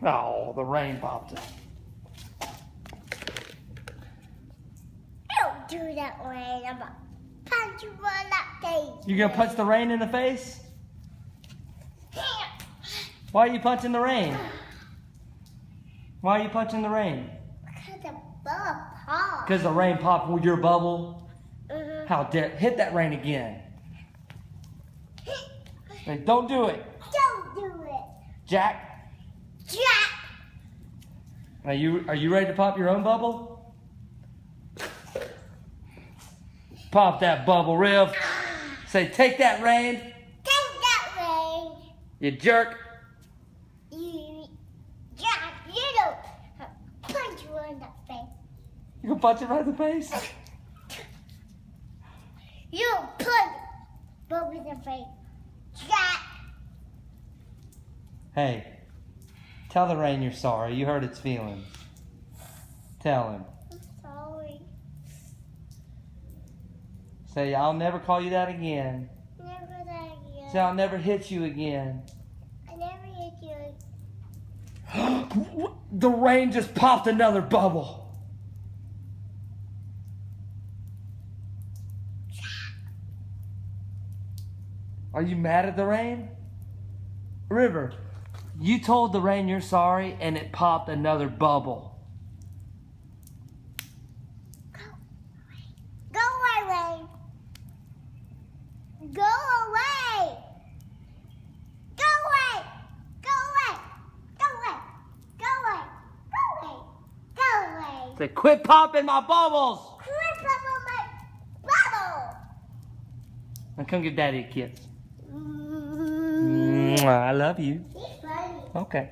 Oh, the rain popped it. Don't do that, Rain. I'm gonna punch you on that face. You gonna punch the rain in the face? Why are you punching the rain? Why are you punching the rain? Because the bubble popped. Because the rain popped with your bubble? Mm-hmm. How dare, hit that rain again. Hey, don't do it. Don't do it. Jack, Jack. are you ready to pop your own bubble? Pop that bubble, Riv. Say, take that rain. Take that, Rain. You jerk. Jack, you don't punch you on that face. You gonna punch it right in the face? You don't punch Bob in the face. Jack. Hey, tell the rain you're sorry. You hurt its feelings. Tell him. I'm sorry. Say, I'll never call you that again. Never that again. Say, I'll never hit you again. I never hit you. The rain just popped another bubble. Are you mad at the rain? River, you told the rain you're sorry and it popped another bubble. Go away, Rain. Go away. Go away. Go away. Go away. Go away. Go away. Go away. Say, quit popping my bubbles. Quit bubble my bubble. Now come give Daddy a kiss. I love you. He's funny. Okay.